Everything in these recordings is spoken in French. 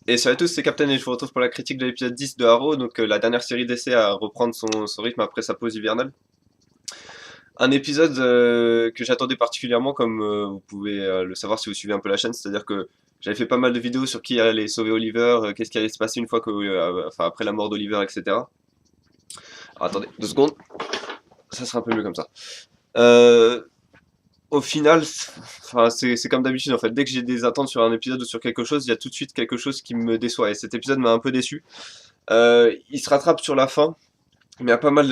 Et salut à tous, c'est Captain et je vous retrouve pour la critique de l'épisode 10 de Arrow, donc la dernière série d'essais à reprendre son rythme après sa pause hivernale. Un épisode que j'attendais particulièrement, comme vous pouvez le savoir si vous suivez un peu la chaîne, c'est-à-dire que j'avais fait pas mal de vidéos sur qui allait sauver Oliver, qu'est-ce qui allait se passer une fois que, enfin après la mort d'Oliver, etc. Alors, attendez, 2 secondes, ça sera un peu mieux comme ça. Euh, Au final, enfin, c'est comme d'habitude en fait. Dès que j'ai des attentes sur un épisode ou sur quelque chose, il y a tout de suite quelque chose qui me déçoit. Et cet épisode m'a un peu déçu. Il se rattrape sur la fin, mais il y a pas mal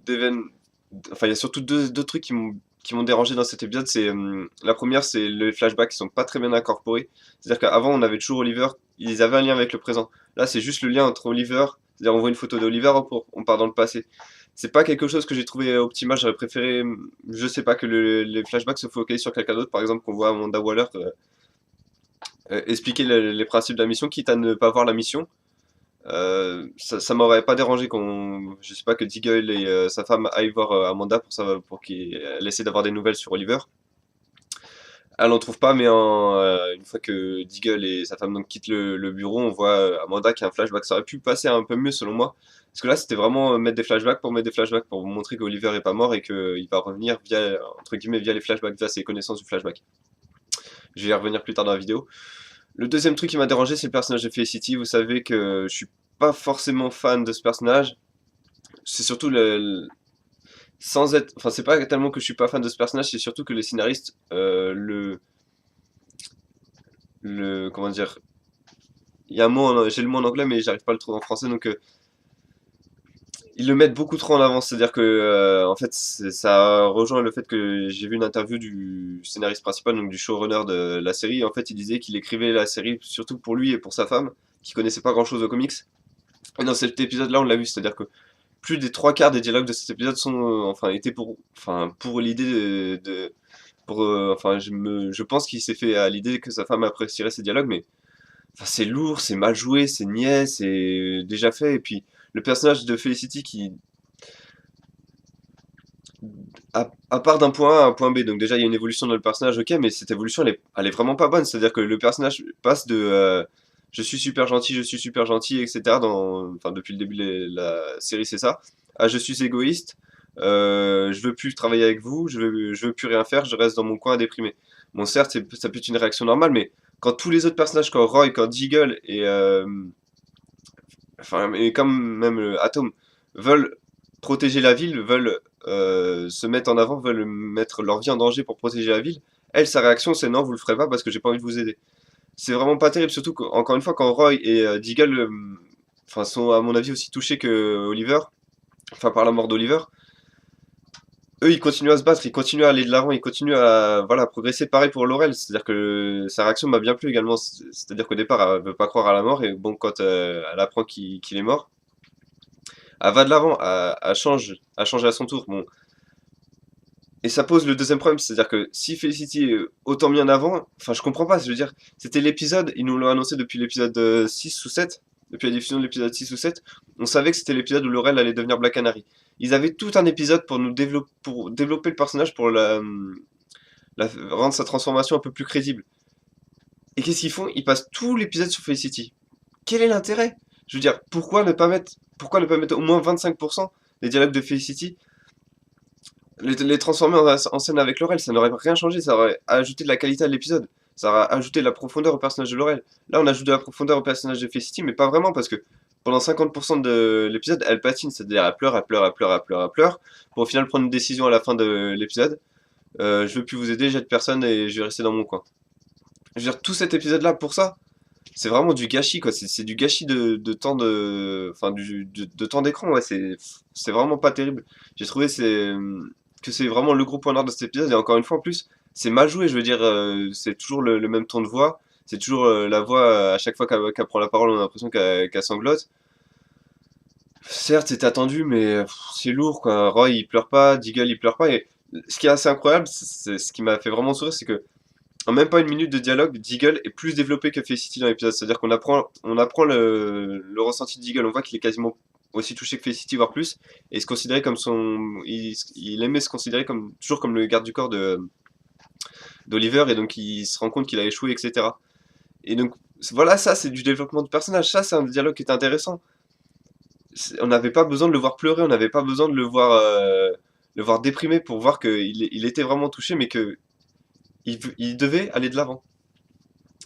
d'événements. Enfin, il y a surtout deux trucs qui m'ont dérangé dans cet épisode. C'est la première, c'est les flashbacks qui sont pas très bien incorporés. C'est-à-dire qu'avant, on avait toujours Oliver, ils avaient un lien avec le présent. Là, c'est juste le lien entre Oliver, c'est-à-dire on voit une photo d'Oliver, hop, on part dans le passé. C'est pas quelque chose que j'ai trouvé optimal. J'aurais préféré, je sais pas, que les flashbacks se focalisent sur quelqu'un d'autre. Par exemple, qu'on voit Amanda Waller expliquer les principes de la mission, quitte à ne pas voir la mission. Ça m'aurait pas dérangé je sais pas, que Deagle et sa femme aillent voir Amanda pour qu'elle essaie d'avoir des nouvelles sur Oliver. Elle en trouve pas, mais une fois que Deagle et sa femme donc quittent le bureau, on voit Amanda qui a un flashback. Ça aurait pu passer un peu mieux selon moi, parce que là c'était vraiment mettre des flashbacks pour montrer qu'Oliver est pas mort et qu'il va revenir via, entre guillemets, via les flashbacks, via ses connaissances du flashback. Je vais y revenir plus tard dans la vidéo. Le deuxième truc qui m'a dérangé, c'est le personnage de Felicity. Vous savez que je suis pas forcément fan de ce personnage. C'est surtout sans être, enfin c'est pas tellement que je suis pas fan de ce personnage, c'est surtout que les scénaristes comment dire, il y a un mot, j'ai le mot en anglais mais j'arrive pas à le trouver en français, donc ils le mettent beaucoup trop en avant. C'est-à-dire que en fait ça rejoint le fait que j'ai vu une interview du scénariste principal, donc du showrunner de la série. En fait, il disait qu'il écrivait la série surtout pour lui et pour sa femme, qui connaissait pas grand-chose aux comics. Et dans cet épisode-là, on l'a vu, c'est-à-dire que plus des trois quarts des dialogues de cet épisode sont, enfin, étaient pour l'idée enfin, je pense qu'il s'est fait à l'idée que sa femme apprécierait ces dialogues, mais enfin, c'est lourd, c'est mal joué, c'est niais, c'est déjà fait. Et puis le personnage de Felicity qui, à part d'un point A à un point B, donc déjà il y a une évolution dans le personnage, ok, mais cette évolution elle est vraiment pas bonne. C'est-à-dire que le personnage passe de je suis super gentil, etc. Enfin, depuis le début de la série, c'est ça. À je suis égoïste, je veux plus travailler avec vous, je veux plus rien faire, je reste dans mon coin à déprimer. Bon, certes, ça peut être une réaction normale, mais quand tous les autres personnages, quand Roy, quand Deagle enfin, et comme même Atom veulent protéger la ville, veulent se mettre en avant, veulent mettre leur vie en danger pour protéger la ville, elle, sa réaction, c'est non, vous le ferez pas parce que j'ai pas envie de vous aider. C'est vraiment pas terrible, surtout qu'encore une fois, quand Roy et Deagle enfin, sont à mon avis aussi touchés que Oliver, enfin par la mort d'Oliver, eux ils continuent à se battre, ils continuent à aller de l'avant, ils continuent à voilà, progresser. Pareil pour Laurel, c'est-à-dire que sa réaction m'a bien plu également, c'est-à-dire qu'au départ elle veut pas croire à la mort, et bon, quand elle apprend qu'il est mort, elle va de l'avant, elle change à son tour. Bon. Et ça pose le deuxième problème, c'est-à-dire que si Felicity est autant mis en avant, enfin je comprends pas, je veux dire, c'était l'épisode, ils nous l'ont annoncé depuis l'épisode 6 ou 7, depuis la diffusion de l'épisode 6 ou 7, on savait que c'était l'épisode où Laurel allait devenir Black Canary. Ils avaient tout un épisode pour développer le personnage, pour rendre sa transformation un peu plus crédible. Et qu'est-ce qu'ils font? Ils passent tout l'épisode sur Felicity. Quel est l'intérêt? Je veux dire, pourquoi ne pas mettre au moins 25% des dialogues de Felicity, les transformer en scène avec Laurel, ça n'aurait rien changé, ça aurait ajouté de la qualité à l'épisode. Ça aurait ajouté de la profondeur au personnage de Laurel. Là, on ajoute de la profondeur au personnage de Felicity, mais pas vraiment, parce que pendant 50% de l'épisode, elle patine, c'est-à-dire elle pleure, elle pleure, elle pleure, elle pleure, elle pleure, pour au final prendre une décision à la fin de l'épisode. Je veux plus vous aider, j'aide personne et je vais rester dans mon coin. Je veux dire, tout cet épisode-là, pour ça, c'est vraiment du gâchis, quoi. C'est du gâchis de temps enfin, de temps d'écran, ouais. C'est vraiment pas terrible. J'ai trouvé que c'est vraiment le gros point noir de cet épisode. Et encore une fois, en plus, c'est mal joué. Je veux dire, c'est toujours le même ton de voix. C'est toujours la voix, à chaque fois qu'elle prend la parole, on a l'impression qu'elle sanglote. Certes, c'est attendu, mais c'est lourd, quoi. Roy, il pleure pas, Deagle, il pleure pas. Et ce qui est assez incroyable, ce qui m'a fait vraiment sourire, c'est que en même pas une minute de dialogue, Deagle est plus développé que Felicity dans l'épisode. C'est-à-dire qu'on apprend le ressenti de Deagle. On voit qu'il est quasiment aussi touché que Felicity, voire plus. Et il se considérait comme il aimait se considérer toujours comme le garde du corps d'Oliver. Et donc il se rend compte qu'il a échoué, etc. Et donc Voilà, ça c'est du développement de personnage, ça c'est un dialogue qui est intéressant. On n'avait pas besoin de le voir pleurer, on n'avait pas besoin de le voir déprimé pour voir qu'il était vraiment touché, mais que il devait aller de l'avant.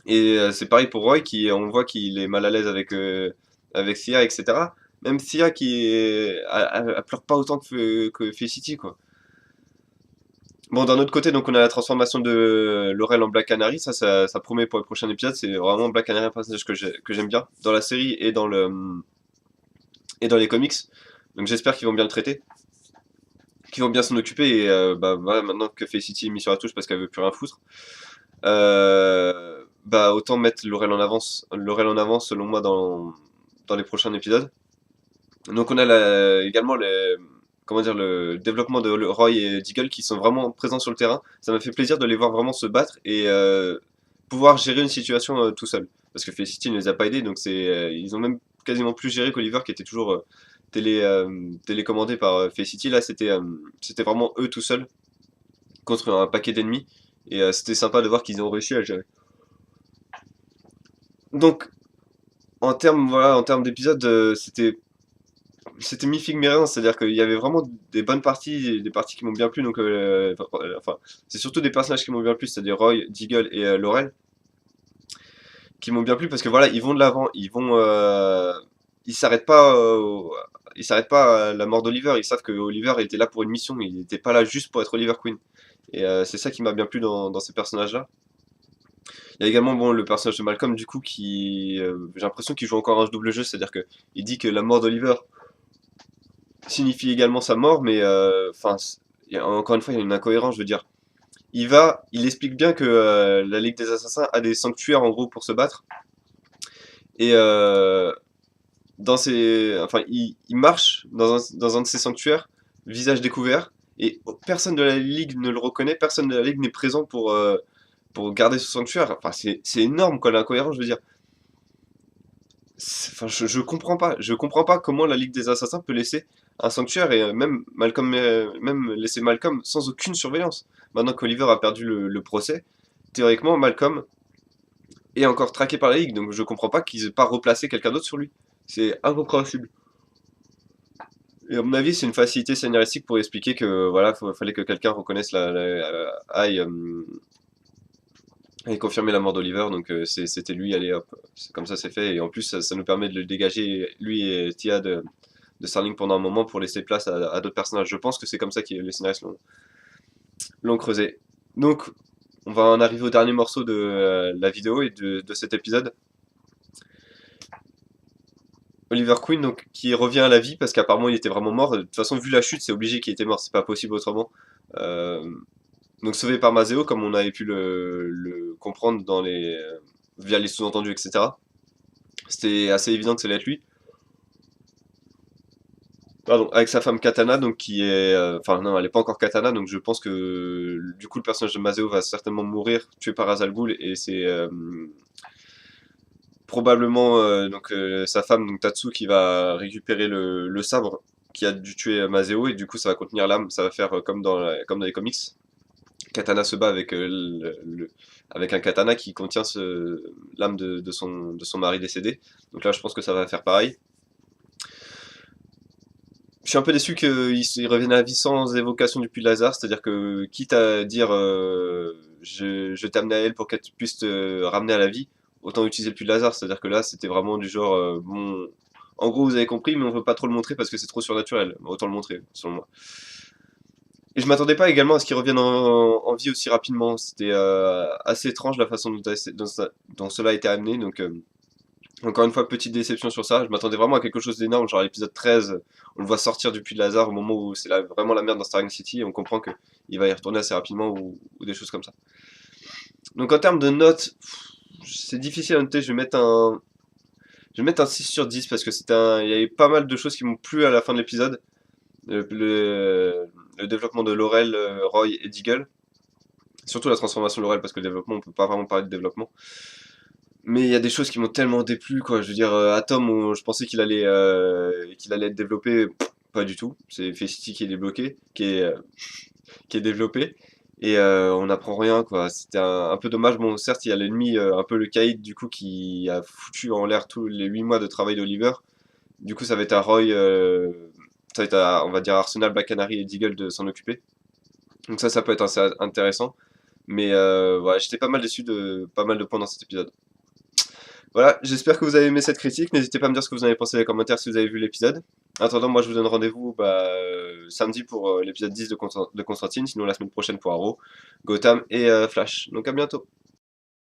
Et c'est pareil pour Roy, on voit qu'il est mal à l'aise avec Sia, etc. Même Sia elle pleure pas autant que Felicity, quoi. Bon, d'un autre côté, donc on a la transformation de Laurel en Black Canary, ça promet pour le prochain épisode, c'est vraiment Black Canary un personnage que j'aime bien, dans la série et dans les comics. Donc j'espère qu'ils vont bien le traiter, qu'ils vont bien s'en occuper, et bah, voilà, maintenant que Felicity est mis sur la touche parce qu'elle veut plus rien foutre, bah autant mettre Laurel en avance selon moi dans les prochains épisodes. Donc on a également comment dire, le développement de Roy et Deagle qui sont vraiment présents sur le terrain. Ça m'a fait plaisir de les voir vraiment se battre et pouvoir gérer une situation tout seul. Parce que Felicity ne les a pas aidés, donc ils ont même quasiment plus géré qu'Oliver qui était toujours télécommandé par Felicity. Là c'était vraiment eux tout seuls contre un paquet d'ennemis. Et c'était sympa de voir qu'ils ont réussi à le gérer. Donc en termes d'épisodes, c'était mi figue mi raisin, c'est-à-dire qu'il y avait vraiment des bonnes parties, des parties qui m'ont bien plu, donc enfin, c'est surtout des personnages qui m'ont bien plu, c'est-à-dire Roy, Deagle et Laurel, qui m'ont bien plu parce que voilà, ils vont de l'avant, ils s'arrêtent pas, ils s'arrêtent pas à la mort d'Oliver, ils savent que Oliver était là pour une mission, il n'était pas là juste pour être Oliver Queen. Et c'est ça qui m'a bien plu dans ces personnages-là. Il y a également bon, le personnage de Malcolm, du coup, j'ai l'impression qu'il joue encore un double jeu, c'est-à-dire que il dit que la mort d'Oliver signifie également sa mort, mais enfin, encore une fois, il y a une incohérence, je veux dire. Il explique bien que la Ligue des Assassins a des sanctuaires en gros pour se battre, et enfin, il marche dans un de ces sanctuaires, visage découvert, et personne de la Ligue ne le reconnaît, personne de la Ligue n'est présent pour garder ce sanctuaire. Enfin, c'est énorme, quoi, l'incohérence, je veux dire. Enfin, je comprends pas comment la Ligue des Assassins peut laisser un sanctuaire et même laisser Malcolm sans aucune surveillance. Maintenant qu'Oliver a perdu le procès, théoriquement, Malcolm est encore traqué par la Ligue, donc je comprends pas qu'ils aient pas replacé quelqu'un d'autre sur lui. C'est incompréhensible. Et à mon avis, c'est une facilité scénaristique pour expliquer que voilà, fallait que quelqu'un reconnaisse aille et confirmer la mort d'Oliver, donc c'était lui, allez hop, c'est comme ça c'est fait, et en plus ça nous permet de le dégager, lui et Tia de Starling pendant un moment pour laisser place à d'autres personnages. Je pense que c'est comme ça que les scénaristes l'ont creusé. Donc on va en arriver au dernier morceau de la vidéo et de cet épisode. Oliver Queen donc, qui revient à la vie parce qu'apparemment il était vraiment mort. De toute façon, vu la chute, c'est obligé qu'il était mort, c'est pas possible autrement. Euh, donc sauvé par Mazeo, comme on avait pu le comprendre via les sous-entendus, etc. C'était assez évident que ça allait être lui. Pardon, avec sa femme Katana, donc qui est. Enfin, non, elle est pas encore Katana, donc je pense que du coup, le personnage de Mazeo va certainement mourir, tué par Azal Ghul, et c'est probablement sa femme, donc Tatsu, qui va récupérer le sabre qui a dû tuer Mazeo, et du coup, ça va contenir l'âme, ça va faire comme dans les comics. Katana se bat avec, avec un katana qui contient l'âme de son mari décédé. Donc là, je pense que ça va faire pareil. Je suis un peu déçu qu'il revienne à la vie sans évocation du puits de Lazare, c'est-à-dire que quitte à dire je t'ai amené à elle pour qu'elle puisse te ramener à la vie, autant utiliser le puits de Lazare, c'est-à-dire que là c'était vraiment du genre bon, en gros vous avez compris, mais on veut pas trop le montrer parce que c'est trop surnaturel, autant le montrer selon moi. Et je m'attendais pas également à ce qu'il revienne en vie aussi rapidement, c'était assez étrange la façon dont cela a été amené, donc encore une fois, petite déception sur ça. Je m'attendais vraiment à quelque chose d'énorme, genre à l'épisode 13, on le voit sortir du puits de Lazare au moment où c'est vraiment la merde dans Starling City, et on comprend qu'il va y retourner assez rapidement ou des choses comme ça. Donc en termes de notes, c'est difficile à noter, je vais mettre un 6 sur 10 parce que il y avait pas mal de choses qui m'ont plu à la fin de l'épisode. Le développement de Laurel, Roy et Deagle. Surtout la transformation de Laurel parce que le développement, on peut pas vraiment parler de développement. Mais il y a des choses qui m'ont tellement déplu, quoi. Je veux dire, Atom, je pensais qu'il allait être développé, pas du tout. C'est Felicity qui est débloqué, qui est développé. et on n'apprend rien, quoi. C'était un peu dommage. Bon, certes, il y a l'ennemi, un peu le caïd, du coup, qui a foutu en l'air tous les 8 mois de travail d'Oliver. Du coup, ça va être à Roy, ça va être à, on va dire, Arsenal, Black Canary et Deagle de s'en occuper. Donc ça peut être assez intéressant. Mais voilà, j'étais pas mal déçu de pas mal de points dans cet épisode. Voilà, j'espère que vous avez aimé cette critique. N'hésitez pas à me dire ce que vous en avez pensé dans les commentaires si vous avez vu l'épisode. En attendant, moi je vous donne rendez-vous samedi pour l'épisode 10 de Constantine, sinon la semaine prochaine pour Arrow, Gotham et Flash. Donc à bientôt.